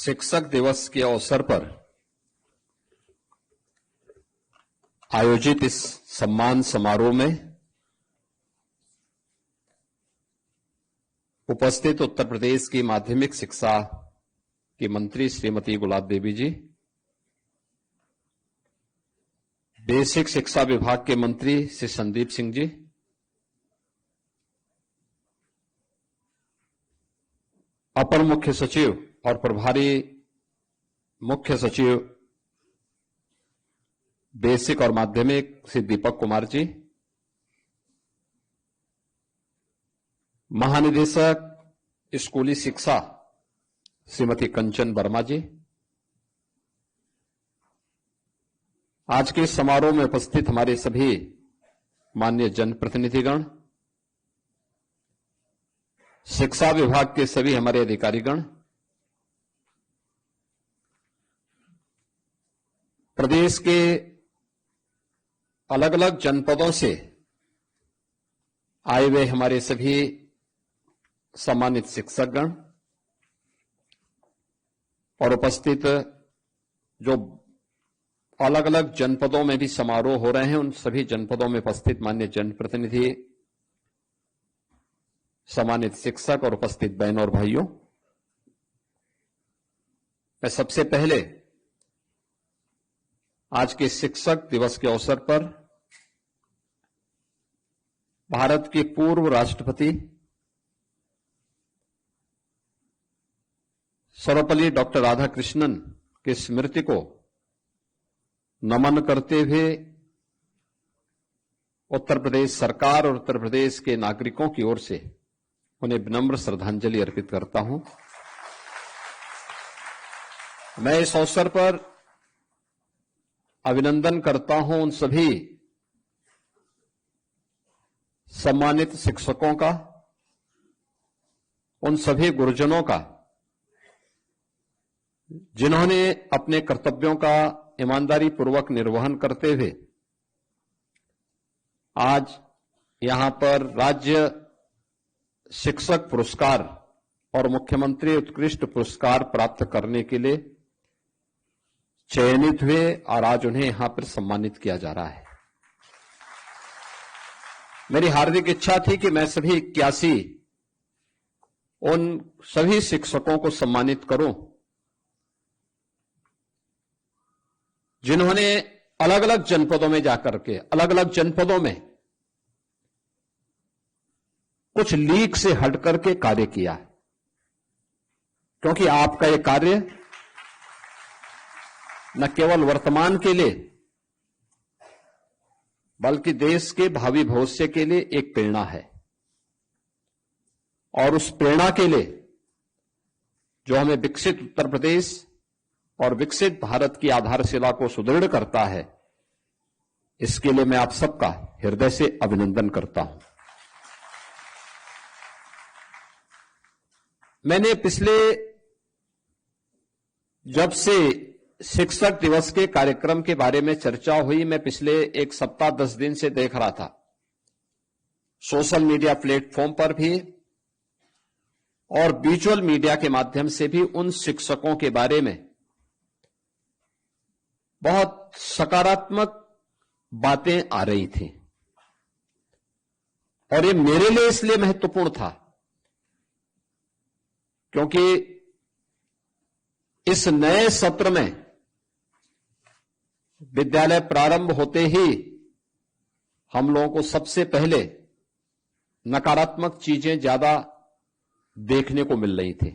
शिक्षक दिवस के अवसर पर आयोजित इस सम्मान समारोह में उपस्थित उत्तर प्रदेश की माध्यमिक शिक्षा की मंत्री श्रीमती गुलाब देवी जी, बेसिक शिक्षा विभाग के मंत्री श्री संदीप सिंह जी, अपर मुख्य सचिव और प्रभारी मुख्य सचिव बेसिक और माध्यमिक श्री दीपक कुमार जी, महानिदेशक स्कूली शिक्षा श्रीमती कंचन वर्मा जी, आज के समारोह में उपस्थित हमारे सभी माननीय जनप्रतिनिधिगण, शिक्षा विभाग के सभी हमारे अधिकारीगण, प्रदेश के अलग अलग जनपदों से आए हुए हमारे सभी सम्मानित शिक्षकगण और उपस्थित जो अलग अलग जनपदों में भी समारोह हो रहे हैं, उन सभी जनपदों में उपस्थित माननीय जनप्रतिनिधि, सम्मानित शिक्षक और उपस्थित बहनों और भाइयों, मैं सबसे पहले आज के शिक्षक दिवस के अवसर पर भारत के पूर्व राष्ट्रपति सर्वपल्ली डॉक्टर राधाकृष्णन की स्मृति को नमन करते हुए उत्तर प्रदेश सरकार और उत्तर प्रदेश के नागरिकों की ओर से उन्हें विनम्र श्रद्धांजलि अर्पित करता हूं। मैं इस अवसर पर अभिनंदन करता हूं उन सभी सम्मानित शिक्षकों का, उन सभी गुरुजनों का जिन्होंने अपने कर्तव्यों का ईमानदारी पूर्वक निर्वहन करते हुए आज यहां पर राज्य शिक्षक पुरस्कार और मुख्यमंत्री उत्कृष्ट पुरस्कार प्राप्त करने के लिए चयनित हुए और आज उन्हें यहां पर सम्मानित किया जा रहा है। मेरी हार्दिक इच्छा थी कि मैं सभी 81 उन सभी शिक्षकों को सम्मानित करूं जिन्होंने अलग अलग जनपदों में जाकर के अलग अलग जनपदों में कुछ लीक से हट करके कार्य किया है, क्योंकि आपका यह कार्य न केवल वर्तमान के लिए बल्कि देश के भावी भविष्य के लिए एक प्रेरणा है, और उस प्रेरणा के लिए जो हमें विकसित उत्तर प्रदेश और विकसित भारत की आधारशिला को सुदृढ़ करता है, इसके लिए मैं आप सबका हृदय से अभिनंदन करता हूं। मैंने पिछले जब से शिक्षक दिवस के कार्यक्रम के बारे में चर्चा हुई, मैं पिछले एक सप्ताह 10 दिन से देख रहा था, सोशल मीडिया प्लेटफॉर्म पर भी और विजुअल मीडिया के माध्यम से भी उन शिक्षकों के बारे में बहुत सकारात्मक बातें आ रही थी, और ये मेरे लिए इसलिए महत्वपूर्ण था क्योंकि इस नए सत्र में विद्यालय प्रारंभ होते ही हम लोगों को सबसे पहले नकारात्मक चीजें ज्यादा देखने को मिल रही थी।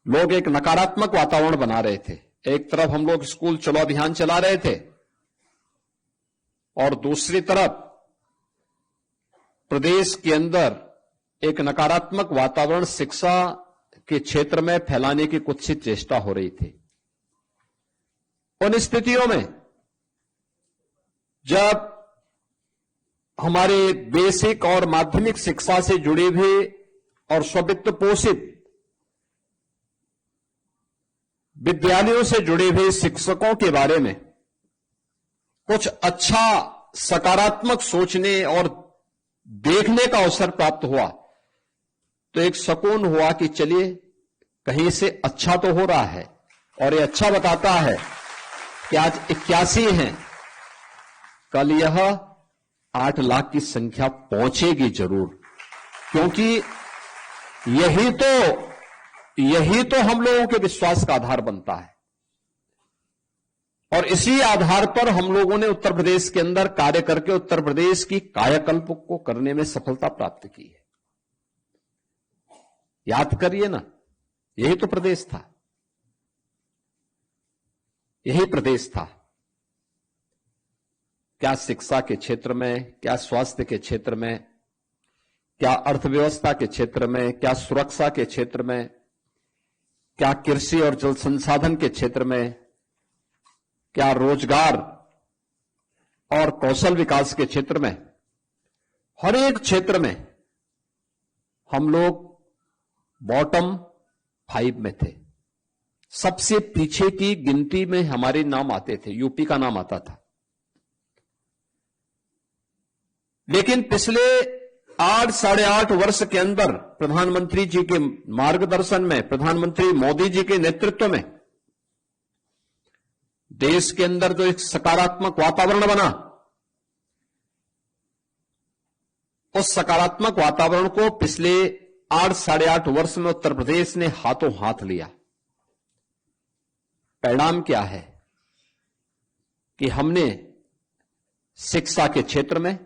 लोग एक नकारात्मक वातावरण बना रहे थे। एक तरफ हम लोग स्कूल चलो अभियान चला रहे थे और दूसरी तरफ प्रदेश के अंदर एक नकारात्मक वातावरण शिक्षा के क्षेत्र में फैलाने की कुत्सित चेष्टा हो रही थी। उन स्थितियों में जब हमारे बेसिक और माध्यमिक शिक्षा से जुड़े हुए और स्ववित्त पोषित विद्यालयों से जुड़े हुए शिक्षकों के बारे में कुछ अच्छा सकारात्मक सोचने और देखने का अवसर प्राप्त हुआ, तो एक सुकून हुआ कि चलिए कहीं से अच्छा तो हो रहा है, और ये अच्छा बताता है कि आज 81 हैं, कल यह 8 लाख की संख्या पहुंचेगी जरूर, क्योंकि यही तो हम लोगों के विश्वास का आधार बनता है। और इसी आधार पर हम लोगों ने उत्तर प्रदेश के अंदर कार्य करके उत्तर प्रदेश की कायाकल्प को करने में सफलता प्राप्त की है। याद करिए ना, यही तो प्रदेश था, यही प्रदेश था। क्या शिक्षा के क्षेत्र में, क्या स्वास्थ्य के क्षेत्र में, क्या अर्थव्यवस्था के क्षेत्र में, क्या सुरक्षा के क्षेत्र में, क्या कृषि और जल संसाधन के क्षेत्र में, क्या रोजगार और कौशल विकास के क्षेत्र में, हर एक क्षेत्र में हम लोग बॉटम 5 में थे। सबसे पीछे की गिनती में हमारे नाम आते थे, यूपी का नाम आता था। लेकिन पिछले 8-8.5 वर्ष के अंदर प्रधानमंत्री जी के मार्गदर्शन में, प्रधानमंत्री मोदी जी के नेतृत्व में देश के अंदर जो एक सकारात्मक वातावरण बना, उस सकारात्मक वातावरण को पिछले 8-8.5 वर्ष में उत्तर प्रदेश ने हाथों हाथ लिया। परिणाम क्या है कि हमने शिक्षा के क्षेत्र में,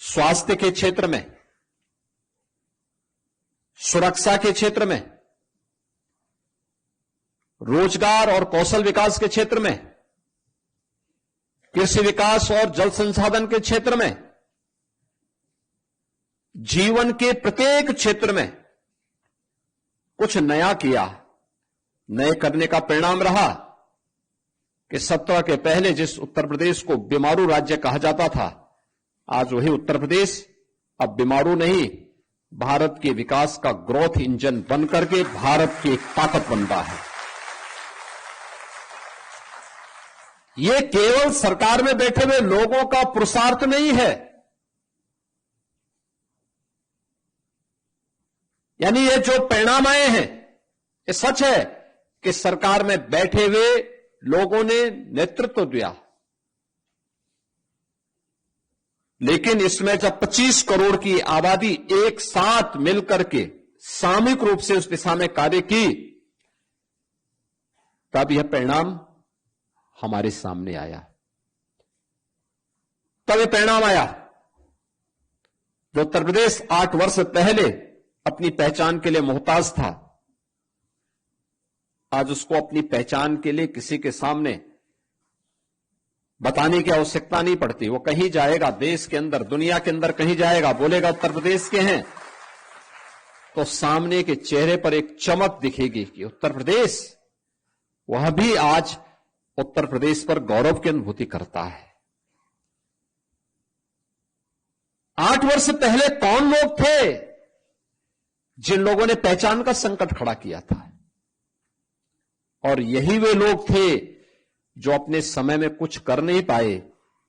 स्वास्थ्य के क्षेत्र में, सुरक्षा के क्षेत्र में, रोजगार और कौशल विकास के क्षेत्र में, कृषि विकास और जल संसाधन के क्षेत्र में, जीवन के प्रत्येक क्षेत्र में कुछ नया किया। नए करने का परिणाम रहा कि 17 के पहले जिस उत्तर प्रदेश को बीमारू राज्य कहा जाता था, आज वही उत्तर प्रदेश अब बीमारू नहीं, भारत के विकास का ग्रोथ इंजन बनकर के भारत की एक ताकत बन रहा है। ये केवल सरकार में बैठे हुए लोगों का पुरुषार्थ नहीं है, यानी ये जो परिणाम आए हैं, ये सच है कि सरकार में बैठे हुए लोगों ने नेतृत्व दिया। लेकिन इसमें जब 25 करोड़ की आबादी एक साथ मिलकर के सामूहिक रूप से उस दिशा में कार्य की, तब यह परिणाम हमारे सामने आया। तब यह परिणाम आया जो उत्तर प्रदेश 8 वर्ष पहले अपनी पहचान के लिए मोहताज था, आज उसको अपनी पहचान के लिए किसी के सामने बताने की आवश्यकता नहीं पड़ती। वो कहीं जाएगा, देश के अंदर, दुनिया के अंदर कहीं जाएगा, बोलेगा उत्तर प्रदेश के हैं, तो सामने के चेहरे पर एक चमक दिखेगी कि उत्तर प्रदेश, वह भी आज उत्तर प्रदेश पर गौरव की अनुभूति करता है। 8 वर्ष पहले कौन लोग थे जिन लोगों ने पहचान का संकट खड़ा किया था? और यही वे लोग थे जो अपने समय में कुछ कर नहीं पाए,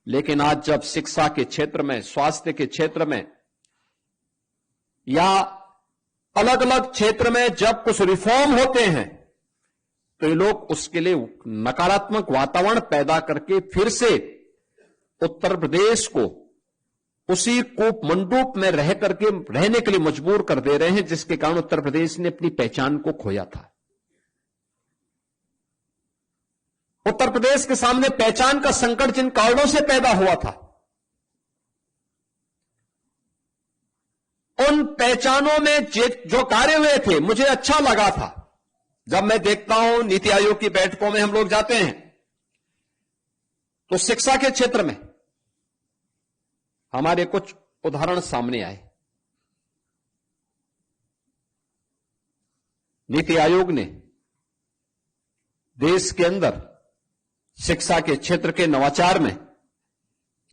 लेकिन आज जब शिक्षा के क्षेत्र में, स्वास्थ्य के क्षेत्र में या अलग अलग क्षेत्र में जब कुछ रिफॉर्म होते हैं, तो ये लोग उसके लिए नकारात्मक वातावरण पैदा करके फिर से उत्तर प्रदेश को उसी कूप मंडूप में रह करके रहने के लिए मजबूर कर दे रहे हैं, जिसके कारण उत्तर प्रदेश ने अपनी पहचान को खोया था। उत्तर प्रदेश के सामने पहचान का संकट जिन कारणों से पैदा हुआ था, उन पहचानों में जो कार्य हुए थे, मुझे अच्छा लगा था। जब मैं देखता हूं नीति आयोग की बैठकों में हम लोग जाते हैं, तो शिक्षा के क्षेत्र में हमारे कुछ उदाहरण सामने आए। नीति आयोग ने देश के अंदर शिक्षा के क्षेत्र के नवाचार में,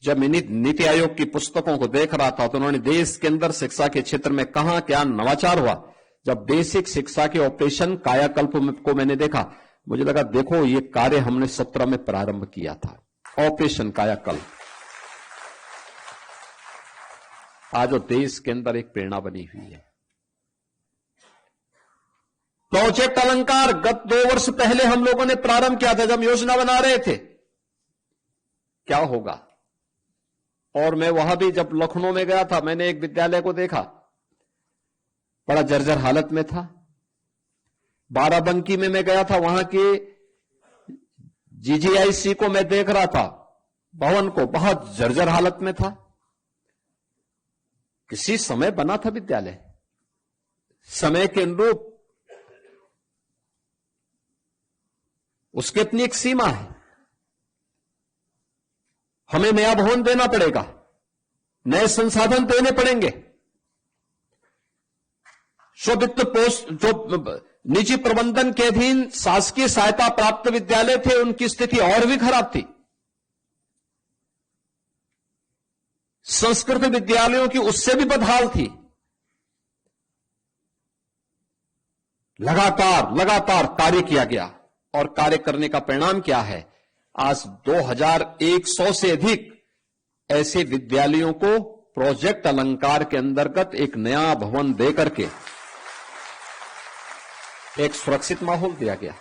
जब मैं नीति आयोग की पुस्तकों को देख रहा था, तो उन्होंने देश के अंदर शिक्षा के क्षेत्र में कहां क्या नवाचार हुआ। जब बेसिक शिक्षा के ऑपरेशन कायाकल्प को मैंने देखा, मुझे लगा देखो ये कार्य हमने 17 में प्रारंभ किया था, ऑपरेशन कायाकल्प। आज वो देश के अंदर एक प्रेरणा बनी हुई है। प्रोजेक्ट अलंकार गत 2 वर्ष पहले हम लोगों ने प्रारंभ किया था, जब योजना बना रहे थे क्या होगा। और मैं वहां भी जब लखनऊ में गया था, मैंने एक विद्यालय को देखा, बड़ा जर्जर हालत में था। बाराबंकी में मैं गया था, वहां के जीजीआईसी को मैं देख रहा था, भवन को, बहुत जर्जर हालत में था। किसी समय बना था विद्यालय, समय के अनुरूप उसकी अपनी एक सीमा है। हमें नया भवन देना पड़ेगा, नए संसाधन देने पड़ेंगे। स्ववित्त पोस्ट जो निजी प्रबंधन के अधीन शासकीय सहायता प्राप्त विद्यालय थे, उनकी स्थिति और भी खराब थी। संस्कृत विद्यालयों की उससे भी बदहाल थी। लगातार कार्य किया गया, और कार्य करने का परिणाम क्या है? आज 2100 से अधिक ऐसे विद्यालयों को प्रोजेक्ट अलंकार के अंतर्गत एक नया भवन देकर के एक सुरक्षित माहौल दिया गया।